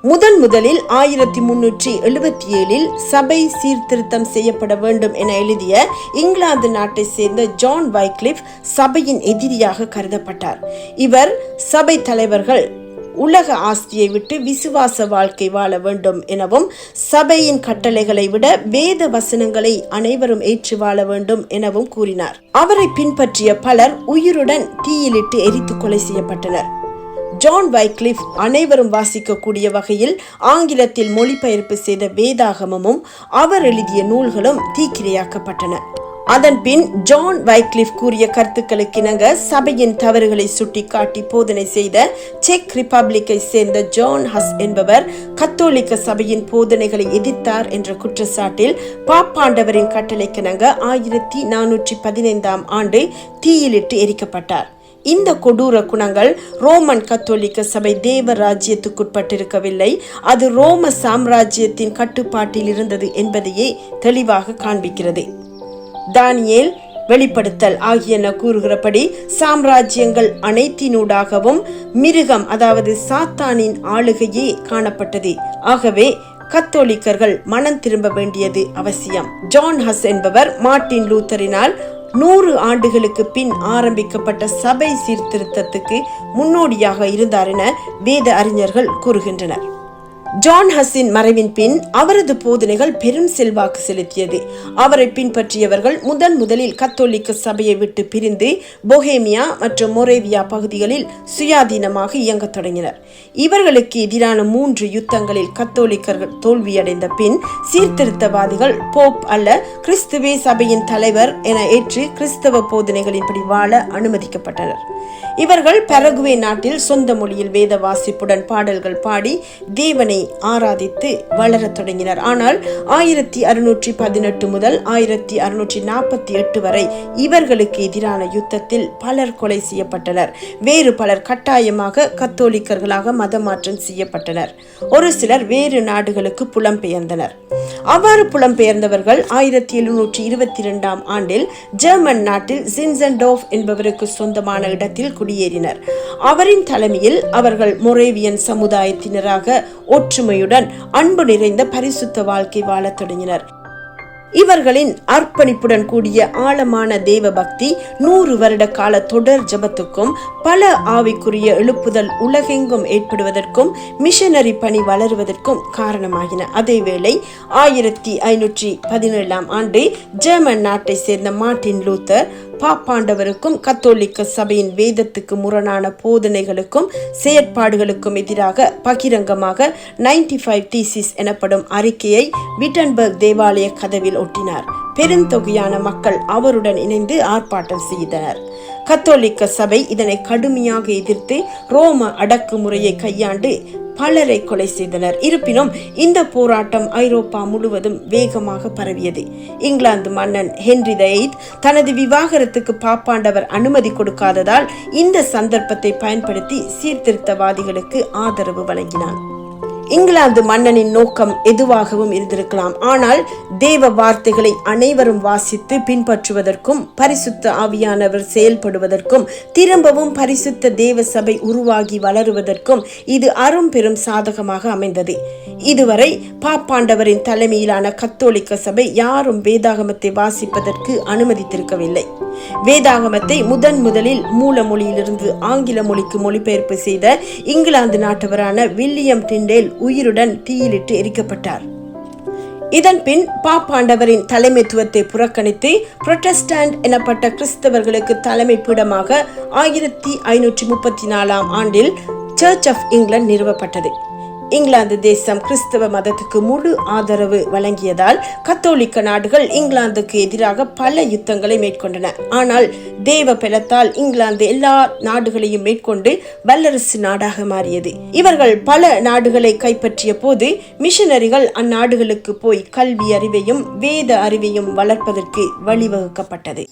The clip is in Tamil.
முதலில் 1377 சபை சீர்திருத்தம் செய்யப்பட வேண்டும் என எழுதிய இங்கிலாந்து நாட்டை சேர்ந்த ஜான் வைக்லிஃப் சபையின் எதிரியாக கருதப்பட்டார். இவர் சபை தலைவர்கள் உலக ஆஸ்தியை விட்டு விசுவாச வாழ்க்கை வாழ வேண்டும் எனவும் சபையின் கட்டளைகளை விட வேத வசனங்களை அனைவரும் ஏற்று வாழ வேண்டும் எனவும் கூறினார். அவரை பின்பற்றிய பலர் உயிருடன் தீயிலிட்டு எரித்து கொலை செய்யப்பட்டனர். ஜான் வைக்லிஃப் அனைவரும் வாசிக்கக்கூடிய வகையில் ஆங்கிலத்தில் மொழிபெயர்ப்பு செய்த வேதாகமமும் அவர் எழுதிய நூல்களும் தீக்கிரையாக்கப்பட்டன. அதன் பின் ஜான் வைக்லிஃப் கூறிய கருத்துக்களுக்கு இணங்க சபையின் தவறுகளை சுட்டிக்காட்டி போதனை செய்த செக் ரிப்பப்ளிக்கை சேர்ந்த ஜான் ஹஸ் என்பவர் கத்தோலிக்க சபையின் போதனைகளை எதிர்த்தார் என்ற குற்றச்சாட்டில் பாப்பாண்டவரின் கட்டளைக்கிணங்க 1415 ஆண்டு தீயிலிட்டு எரிக்கப்பட்டார். இந்த கொடூர குணங்கள் ரோமன் கத்தோலிக்க சபை தேவ ராஜ்யத்துக்குட்பட்டிருக்கவில்லை, அது ரோம சாம்ராஜ்யத்தின் கட்டுப்பாட்டில் இருந்தது என்பதையே தெளிவாக காண்பிக்கிறது. தானியேல், வெளிப்படுத்தல் ஆகியன கூறுகிறபடி சாம்ராஜ்யங்கள் அனைத்தினூடாகவும் மிருகம் அதாவது சாத்தானின் ஆளுகையே காணப்பட்டது. ஆகவே கத்தோலிக்கர்கள் மனம் திரும்ப வேண்டியது அவசியம். ஜான் ஹஸ் என்பவர் மார்ட்டின் லூத்தரினால் 100 ஆண்டுகளுக்கு பின் ஆரம்பிக்கப்பட்ட சபை சீர்திருத்தத்துக்கு முன்னோடியாக இருந்தார் என வேத அறிஞர்கள் கூறுகின்றனர். ஜான் ஹஸ்ஸின் மறைவின் பின் அவரது போதனைகள் பெரும் செல்வாக்கு செலுத்தியது. அவரை பின்பற்றியவர்கள் முதலில் கத்தோலிக்க சபையை விட்டு பிரிந்து பொஹேமியா மற்றும் மொரேவியா பகுதிகளில் சுயாதீனமாக இயங்க தொடங்கினர். இவர்களுக்கு எதிரான 3 யுத்தங்களில் கத்தோலிக்கர்கள் தோல்வியடைந்த பின் சீர்திருத்தவாதிகள் போப் அல்ல, கிறிஸ்துவே சபையின் தலைவர் என ஏற்று கிறிஸ்தவ போதனைகளின்படி வாழ அனுமதிக்கப்பட்டனர். இவர்கள் பரகுவே நாட்டில் சொந்த மொழியில் வேத வாசிப்புடன் பாடல்கள் பாடி தேவனை ஆராதித்து வளர தொடங்கினர். ஆனால் 1618 முதல் 1648 வரை இவர்களுக்கு எதிரான யுத்தத்தில் பலர் கொலை செய்யப்பட்டனர். வேறு பலர் கட்டாயமாக கத்தோலிக்கர்களாக மதமாற்றம் செய்யப்பட்டனர். ஒரு சிலர் வேறு நாடுகளுக்கு புலம்பெயர்ந்தனர். அவ்வாறு புலம்பெயர்ந்தவர்கள் 1722 ஆண்டில் ஜெர்மன் நாட்டில் சின்சென்டோர்ஃப் என்பவருக்கு சொந்தமான இடத்தில் குடியேறினர். அவரின் தலைமையில் அவர்கள் மொரேவியன் சமுதாயத்தினராக ஒற்றுமையுடன் அன்பு நிறைந்த பரிசுத்த வாழ்க்கை வாழத் தொடங்கினர். இவர்களின் அர்ப்பணிப்புடன் கூடிய ஆழமான தேவ பக்தி 100 வருட கால தொடர் ஜபத்துக்கும் பல ஆவிக்குரிய எழுப்புதல் உலகெங்கும் ஏற்படுவதற்கும் மிஷனரி பணி வளருவதற்கும் காரணமாகின. அதேவேளை 1517 ஆண்டு ஜெர்மன் நாட்டை சேர்ந்த மார்ட்டின் லூத்தர் பாப்பாண்டவருக்கும் கத்தோலிக்க சபையின் வேதத்துக்கு முரணான போதனைகளுக்கும் செயற்பாடுகளுக்கும் எதிராக பகிரங்கமாக 95 தீசிஸ் எனப்படும் அறிக்கையை விட்டன்பர்க் தேவாலய கதவில் ஒட்டினார். பெருந்தொகையான மக்கள் அவருடன் இணைந்து ஆர்ப்பாட்டம் செய்தனர். கத்தோலிக்க சபை இதனை கடுமையாக எதிர்த்து ரோம அடக்குமுறையை கையாண்டு பலரை கொலை செய்தனர். இருப்பினும் இந்த போராட்டம் ஐரோப்பா முழுவதும் வேகமாக பரவியது. இங்கிலாந்து மன்னன் ஹென்றி VIII தனது விவாகரத்துக்கு பாப்பாண்டவர் அனுமதி கொடுக்காததால் இந்த சந்தர்ப்பத்தை பயன்படுத்தி சீர்திருத்தவாதிகளுக்கு ஆதரவு வழங்கினான். இங்கிலாந்து மன்னனின் நோக்கம் எதுவாகவும் இருந்திருக்கலாம். ஆனால் தேவ வார்த்தைகளை அனைவரும் வாசித்து பின்பற்றுவதற்கும் பரிசுத்த ஆவியானவர் செயல்படுவதற்கும் திரும்பவும் பரிசுத்த தேவ சபை உருவாகி வளருவதற்கும் இது அரும் பெரும் சாதகமாக அமைந்தது. இதுவரை பாப்பாண்டவரின் தலைமையிலான கத்தோலிக்க சபை யாரும் வேதாகமத்தை வாசிப்பதற்கு அனுமதித்திருக்கவில்லை. வேதாகமத்தை முதலில் மூல மொழியிலிருந்து ஆங்கில மொழிக்கு மொழிபெயர்ப்பு செய்த இங்கிலாந்து நாட்டவரான வில்லியம் டிண்டேல் உயிருடன் தீயிலிட்டு எரிக்கப்பட்டார். இதன் பின் பாப்பாண்டவரின் தலைமைத்துவத்தை புறக்கணித்து புரொட்டஸ்டன்ட் எனப்பட்ட கிறிஸ்தவர்களுக்கு தலைமை பீடமாக 1534 ஆண்டில் சர்ச் ஆஃப் இங்கிலாந்து நிறுவப்பட்டது. இங்கிலாந்து தேசம் கிறிஸ்தவ மதத்துக்கு முழு ஆதரவு வழங்கியதால் கத்தோலிக்க நாடுகள் இங்கிலாந்துக்கு எதிராக பல யுத்தங்களை மேற்கொண்டன. ஆனால் தேவ பலத்தால் இங்கிலாந்து எல்லா நாடுகளையும் மேற்கொண்டு வல்லரசு நாடாக மாறியது. இவர்கள் பல நாடுகளை கைப்பற்றிய போது மிஷனரிகள் அந்நாடுகளுக்கு போய் கல்வி அறிவையும் வேத அறிவையும் வளர்ப்பதற்கு வழிவகுக்கப்பட்டது.